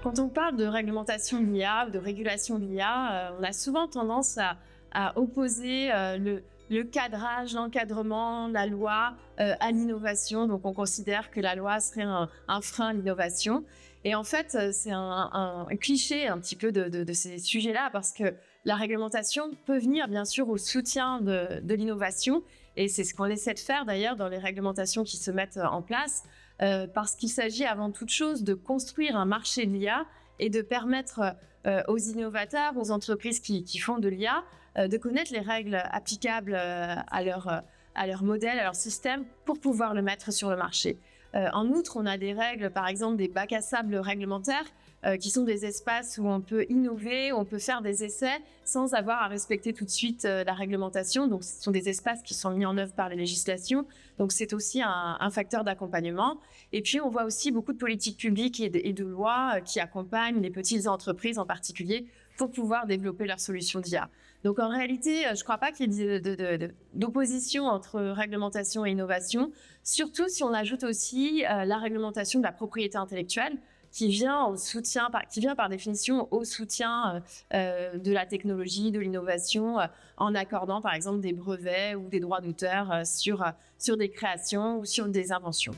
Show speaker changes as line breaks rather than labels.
Quand on parle de réglementation de l'IA, de régulation de l'IA, on a souvent tendance à opposer le cadrage, l'encadrement, la loi à l'innovation. Donc, on considère que la loi serait un frein à l'innovation. Et en fait, c'est un cliché un petit peu de ces sujets-là, parce que la réglementation peut venir bien sûr au soutien de l'innovation. Et c'est ce qu'on essaie de faire d'ailleurs dans les réglementations qui se mettent en place, parce qu'il s'agit avant toute chose de construire un marché de l'IA et de permettre aux innovateurs, aux entreprises qui font de l'IA, de connaître les règles applicables à leur modèle, à leur système, pour pouvoir le mettre sur le marché. En outre, on a des règles, par exemple des bacs à sable réglementaires, qui sont des espaces où on peut innover, où on peut faire des essais sans avoir à respecter tout de suite la réglementation. Donc, ce sont des espaces qui sont mis en œuvre par les législations. Donc, c'est aussi un facteur d'accompagnement. Et puis, on voit aussi beaucoup de politiques publiques et de lois qui accompagnent les petites entreprises en particulier pour pouvoir développer leurs solutions d'IA. Donc, en réalité, je ne crois pas qu'il y ait d'opposition entre réglementation et innovation, surtout si on ajoute aussi la réglementation de la propriété intellectuelle, qui vient par définition au soutien de la technologie, de l'innovation, en accordant par exemple des brevets ou des droits d'auteur sur des créations ou sur des inventions.